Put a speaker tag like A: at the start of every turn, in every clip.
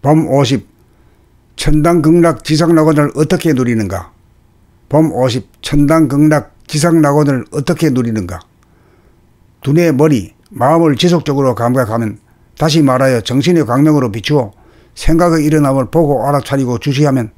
A: 범 50. 천당극락 지상낙원을 어떻게 누리는가? 범 50. 천당극락 지상낙원을 어떻게 누리는가? 두뇌, 머리, 마음을 지속적으로 감각하면, 다시 말하여 정신의 광명으로 비추어 생각의 일어남을 보고 알아차리고 주시하면,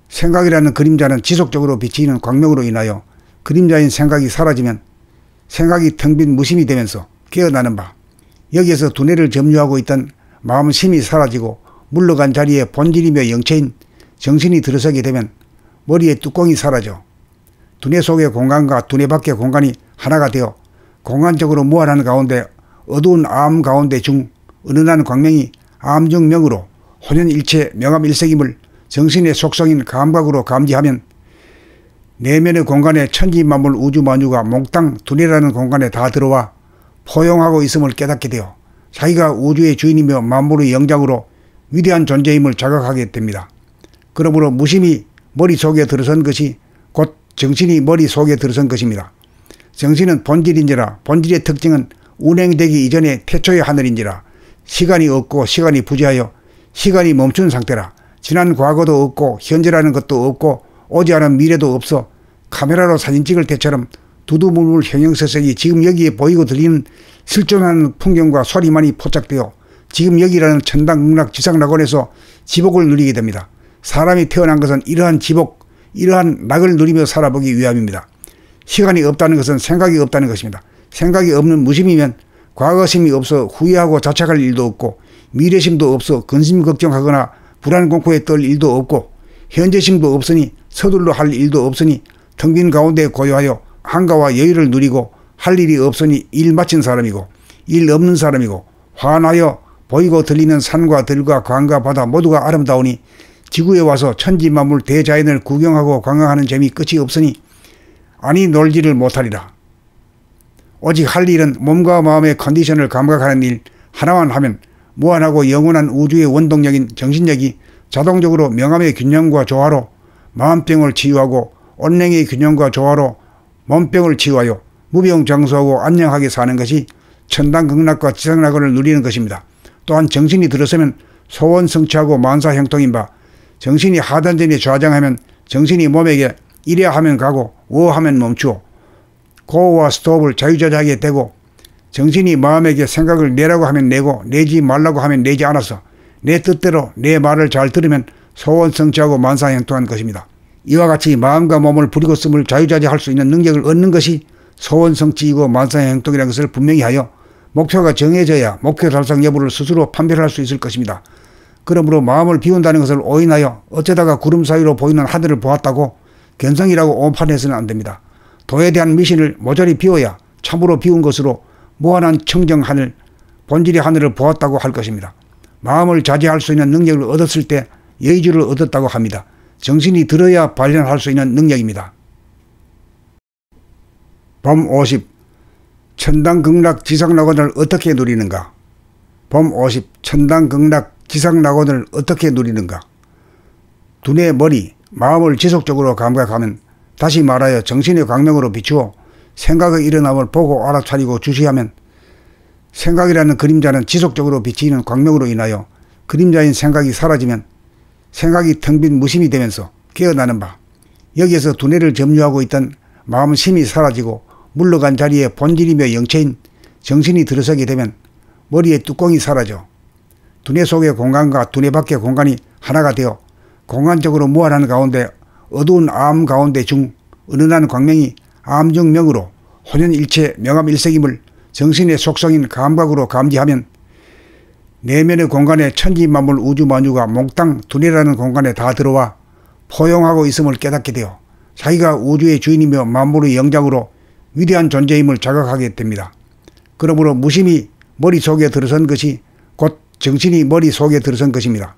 A: 생각이라는 그림자는 지속적으로 비치는 광명으로 인하여 그림자인 생각이 사라지면 생각이 텅 빈 무심이 되면서 깨어나는 바, 여기에서 두뇌를 점유하고 있던 마음 심이 사라지고 물러간 자리에 본질이며 영체인 정신이 들어서게 되면 머리의 뚜껑이 사라져 두뇌 속의 공간과 두뇌 밖의 공간이 하나가 되어 공간적으로 무한한 가운데 어두운 암 가운데 중 은은한 광명이 암중명으로 혼연일체 명암일색임을 정신의 속성인 감각으로 감지하면 내면의 공간에 천지만물 우주만유가 몽땅 두뇌라는 공간에 다 들어와 포용하고 있음을 깨닫게 되어 자기가 우주의 주인이며 만물의 영장으로 위대한 존재임을 자각하게 됩니다. 그러므로 무심히 머릿속에 들어선 것이 곧 정신이 머릿속에 들어선 것입니다. 정신은 본질인지라 본질의 특징은 운행되기 이전에 태초의 하늘인지라 시간이 없고 시간이 부재하여 시간이 멈춘 상태라 지난 과거도 없고 현재라는 것도 없고 오지 않은 미래도 없어 카메라로 사진 찍을 때처럼 두두물물 형형색색이 지금 여기에 보이고 들리는 실존하는 풍경과 소리만이 포착되어 지금 여기라는 천당극락 지상낙원에서 지복을 누리게 됩니다. 사람이 태어난 것은 이러한 지복, 이러한 낙을 누리며 살아보기 위함입니다. 시간이 없다는 것은 생각이 없다는 것입니다. 생각이 없는 무심이면 과거심이 없어 후회하고 자책할 일도 없고 미래심도 없어 근심 걱정하거나 불안 공포에 떨 일도 없고 현재심도 없으니 서둘러 할 일도 없으니 텅 빈 가운데 고요하여 한가와 여유를 누리고 할 일이 없으니 일 마친 사람이고 일 없는 사람이고 환하여 보이고 들리는 산과 들과 강과 바다 모두가 아름다우니 지구에 와서 천지만물 대자연을 구경하고 관광하는 재미 끝이 없으니 아니 놀지를 못하리라. 오직 할 일은 몸과 마음의 컨디션을 감각하는 일 하나만 하면 무한하고 영원한 우주의 원동력인 정신력이 자동적으로 명암의 균형과 조화로 마음병을 치유하고 온냉의 균형과 조화로 몸병을 치유하여 무병장수하고 안녕하게 사는 것이 천당극락과 지상낙원을 누리는 것입니다. 또한 정신이 들어서면 소원 성취하고 만사형통인 바 정신이 하단전에 좌장하면 정신이 몸에게 이래야 하면 가고 워하면 멈추어 고와 스톱을 자유자재하게 되고 정신이 마음에게 생각을 내라고 하면 내고 내지 말라고 하면 내지 않아서 내 뜻대로 내 말을 잘 들으면 소원 성취하고 만사형통한 것입니다. 이와 같이 마음과 몸을 부리고 씀을 자유자재할 수 있는 능력을 얻는 것이 소원 성취이고 만사형통이라는 것을 분명히 하여 목표가 정해져야 목표 달성 여부를 스스로 판별할 수 있을 것입니다. 그러므로 마음을 비운다는 것을 오인하여 어쩌다가 구름 사이로 보이는 하늘을 보았다고 견성이라고 오판해서는 안 됩니다. 도에 대한 미신을 모조리 비워야 참으로 비운 것으로 무한한 청정 하늘, 본질의 하늘을 보았다고 할 것입니다. 마음을 자제할 수 있는 능력을 얻었을 때 여의주를 얻었다고 합니다. 정신이 들어야 발현할 수 있는 능력입니다. 범 50. 천당극락 지상낙원을 어떻게 누리는가? 범 50. 천당극락 지상낙원을 어떻게 누리는가? 두뇌, 머리, 마음을 지속적으로 감각하면, 다시 말하여 정신의 광명으로 비추어 생각의 일어남을 보고 알아차리고 주시하면, 생각이라는 그림자는 지속적으로 비치는 광명으로 인하여 그림자인 생각이 사라지면 생각이 텅 빈 무심이 되면서 깨어나는 바, 여기에서 두뇌를 점유하고 있던 마음 심이 사라지고 물러간 자리에 본질이며 영체인 정신이 들어서게 되면 머리의 뚜껑이 사라져 두뇌 속의 공간과 두뇌 밖의 공간이 하나가 되어 공간적으로 무한한 가운데 어두운 암 가운데 중 은은한 광명이 암중명으로 혼연일체 명암일색임을 정신의 속성인 감각으로 감지하면 내면의 공간에 천지만물 우주만유가 몽땅 두뇌라는 공간에 다 들어와 포용하고 있음을 깨닫게 되어 자기가 우주의 주인이며 만물의 영장으로 위대한 존재임을 자각하게 됩니다. 그러므로 무심히 머릿속에 들어선 것이 곧 정신이 머릿속에 들어선 것입니다.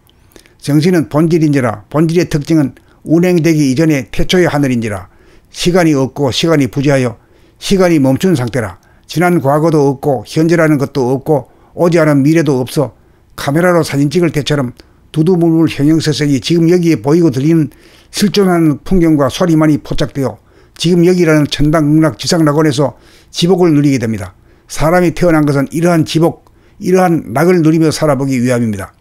A: 정신은 본질인지라 본질의 특징은 운행되기 이전에 태초의 하늘인지라 시간이 없고 시간이 부재하여 시간이 멈춘 상태라 지난 과거도 없고 현재라는 것도 없고 오지 않은 미래도 없어 카메라로 사진 찍을 때처럼 두두물물 형형색색이 지금 여기에 보이고 들리는 실존하는 풍경과 소리만이 포착되어 지금 여기라는 천당극락 지상낙원에서 지복을 누리게 됩니다. 사람이 태어난 것은 이러한 지복, 이러한 낙을 누리며 살아보기 위함입니다.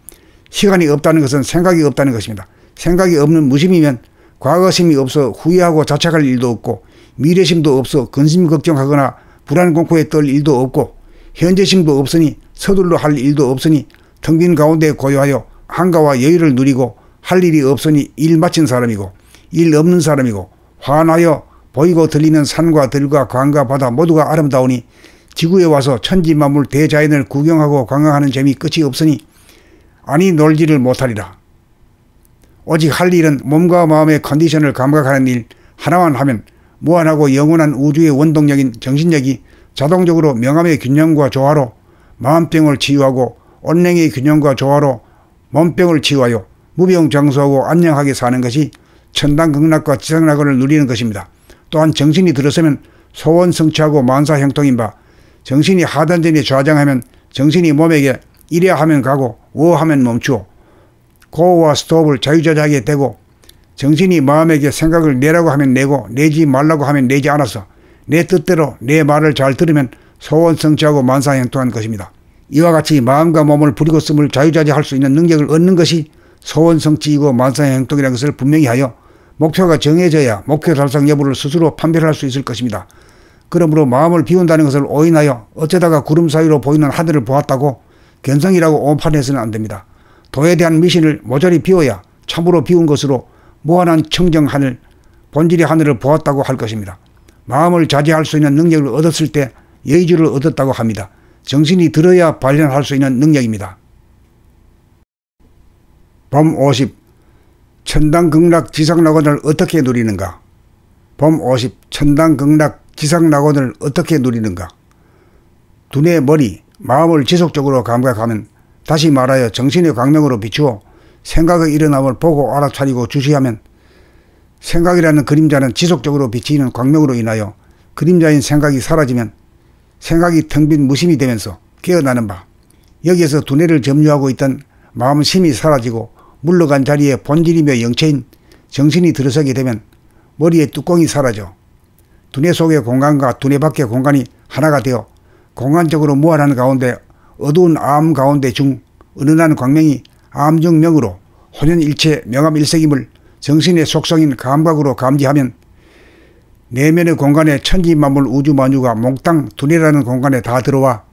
A: 시간이 없다는 것은 생각이 없다는 것입니다. 생각이 없는 무심이면 과거심이 없어 후회하고 자책할 일도 없고, 미래심도 없어 근심 걱정하거나 불안 공포에 떨 일도 없고, 현재심도 없으니 서둘러 할 일도 없으니 텅 빈 가운데 고요하여 한가와 여유를 누리고, 할 일이 없으니 일 마친 사람이고 일 없는 사람이고, 환하여 보이고 들리는 산과 들과 강과 바다 모두가 아름다우니 지구에 와서 천지만물 대자연을 구경하고 관광하는 재미 끝이 없으니 아니 놀지를 못하리라. 오직 할 일은 몸과 마음의 컨디션을 감각하는 일 하나만 하면 무한하고 영원한 우주의 원동력인 정신력이 자동적으로 명암의 균형과 조화로 마음병을 치유하고, 온냉의 균형과 조화로 몸병을 치유하여 무병장수하고 안녕하게 사는 것이 천당극락과 지상낙원을 누리는 것입니다. 또한 정신이 들어서면 소원 성취하고 만사 형통인 바, 정신이 하단전에 좌장하면 정신이 몸에게 이래야 하면 가고 워 하면 멈추어 고와 스톱을 자유자재하게 되고, 정신이 마음에게 생각을 내라고 하면 내고 내지 말라고 하면 내지 않아서 내 뜻대로 내 말을 잘 들으면 소원 성취하고 만사 형통한 것입니다. 이와 같이 마음과 몸을 부리고 씀을 자유자재할 수 있는 능력을 얻는 것이 소원 성취이고 만사 형통이라는 것을 분명히 하여 목표가 정해져야 목표 달성 여부를 스스로 판별할 수 있을 것입니다. 그러므로 마음을 비운다는 것을 오인하여 어쩌다가 구름 사이로 보이는 하늘을 보았다고 견성이라고 오판해서는 안 됩니다. 도에 대한 미신을 모조리 비워야 참으로 비운 것으로 무한한 청정 하늘, 본질의 하늘을 보았다고 할 것입니다. 마음을 자제할 수 있는 능력을 얻었을 때 여의주를 얻었다고 합니다. 정신이 들어야 발현할 수 있는 능력입니다. 범 50. 천당극락 지상낙원을 어떻게 누리는가? 범 50. 천당극락 지상낙원을 어떻게 누리는가? 두뇌, 머리, 마음을 지속적으로 감각하면, 다시 말하여 정신의 광명으로 비추어 생각의 일어남을 보고 알아차리고 주시하면, 생각이라는 그림자는 지속적으로 비치는 광명으로 인하여 그림자인 생각이 사라지면 생각이 텅 빈 무심이 되면서 깨어나는 바, 여기에서 두뇌를 점유하고 있던 마음심이 사라지고 물러간 자리에 본질이며 영체인 정신이 들어서게 되면 머리의 뚜껑이 사라져 두뇌 속의 공간과 두뇌 밖의 공간이 하나가 되어 공간적으로 무한한 가운데 어두운 암 가운데 중 은은한 광명이 암중명으로 혼연일체 명암일색임을 정신의 속성인 감각으로 감지하면 내면의 공간에 천지만물 우주만유가 몽땅 두뇌라는 공간에 다 들어와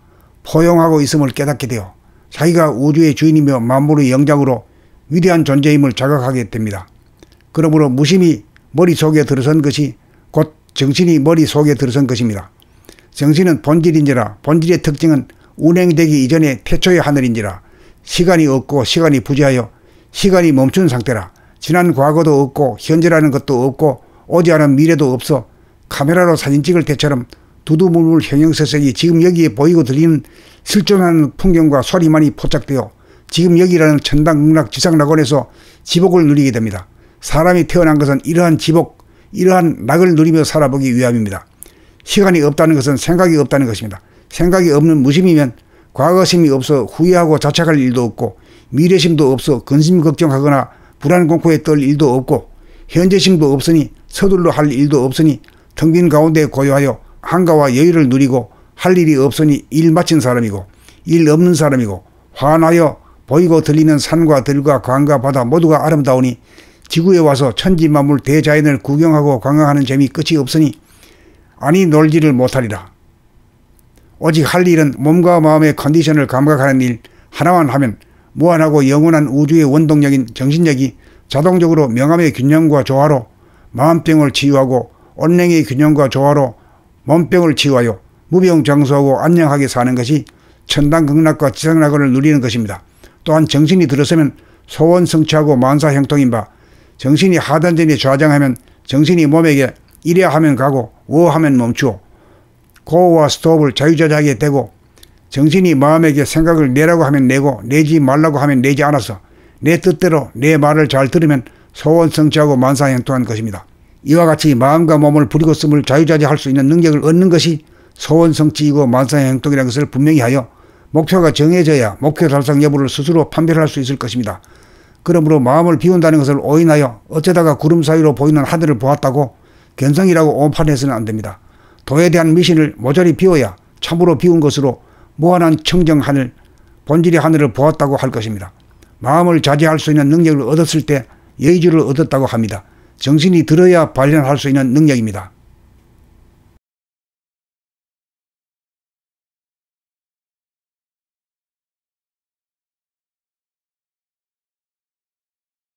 A: 포용하고 있음을 깨닫게 되어 자기가 우주의 주인이며 만물의 영장으로 위대한 존재임을 자각하게 됩니다. 그러므로 무심히 머릿속에 들어선 것이 곧 정신이 머릿속에 들어선 것입니다. 정신은 본질인지라 본질의 특징은 운행되기 이전에 태초의 하늘인지라 시간이 없고 시간이 부재하여 시간이 멈춘 상태라 지난 과거도 없고 현재라는 것도 없고 오지 않은 미래도 없어 카메라로 사진 찍을 때처럼 두두물물 형형색색이 지금 여기에 보이고 들리는 실존하는 풍경과 소리만이 포착되어 지금 여기라는 천당극락 지상낙원에서 지복을 누리게 됩니다. 사람이 태어난 것은 이러한 지복, 이러한 낙을 누리며 살아보기 위함입니다. 시간이 없다는 것은 생각이 없다는 것입니다. 생각이 없는 무심이면 과거심이 없어 후회하고 자책할 일도 없고, 미래심도 없어 근심 걱정하거나 불안 공포에 떨 일도 없고, 현재심도 없으니 서둘러 할 일도 없으니 텅 빈 가운데 고요하여 한가와 여유를 누리고, 할 일이 없으니 일 마친 사람이고 일 없는 사람이고, 환하여 보이고 들리는 산과 들과 강과 바다 모두가 아름다우니 지구에 와서 천지만물 대자연을 구경하고 관광하는 재미 끝이 없으니 아니 놀지를 못하리라. 오직 할 일은 몸과 마음의 컨디션을 감각하는 일 하나만 하면 무한하고 영원한 우주의 원동력인 정신력이 자동적으로 명암의 균형과 조화로 마음병을 치유하고, 온냉의 균형과 조화로 몸병을 치유하여 무병장수하고 안녕하게 사는 것이 천당극락과 지상낙원을 누리는 것입니다. 또한 정신이 들어서면 소원 성취하고 만사 형통인 바, 정신이 하단전에 좌장하면 정신이 몸에게 이래야 하면 가고 워 하면 멈추어 고와 스톱을 자유자재하게 되고, 정신이 마음에게 생각을 내라고 하면 내고 내지 말라고 하면 내지 않아서 내 뜻대로 내 말을 잘 들으면 소원 성취하고 만사 형통한 것입니다. 이와 같이 마음과 몸을 부리고 씀을 자유자재할 수 있는 능력을 얻는 것이 소원 성취이고 만사 형통이라는 것을 분명히 하여 목표가 정해져야 목표 달성 여부를 스스로 판별할 수 있을 것입니다. 그러므로 마음을 비운다는 것을 오인하여 어쩌다가 구름 사이로 보이는 하늘을 보았다고 견성이라고 오판해서는 안 됩니다. 도에 대한 미신을 모조리 비워야 참으로 비운 것으로 무한한 청정 하늘, 본질의 하늘을 보았다고 할 것입니다. 마음을 자제할 수 있는 능력을 얻었을 때 여의주를 얻었다고 합니다. 정신이 들어야 발현할 수 있는 능력입니다.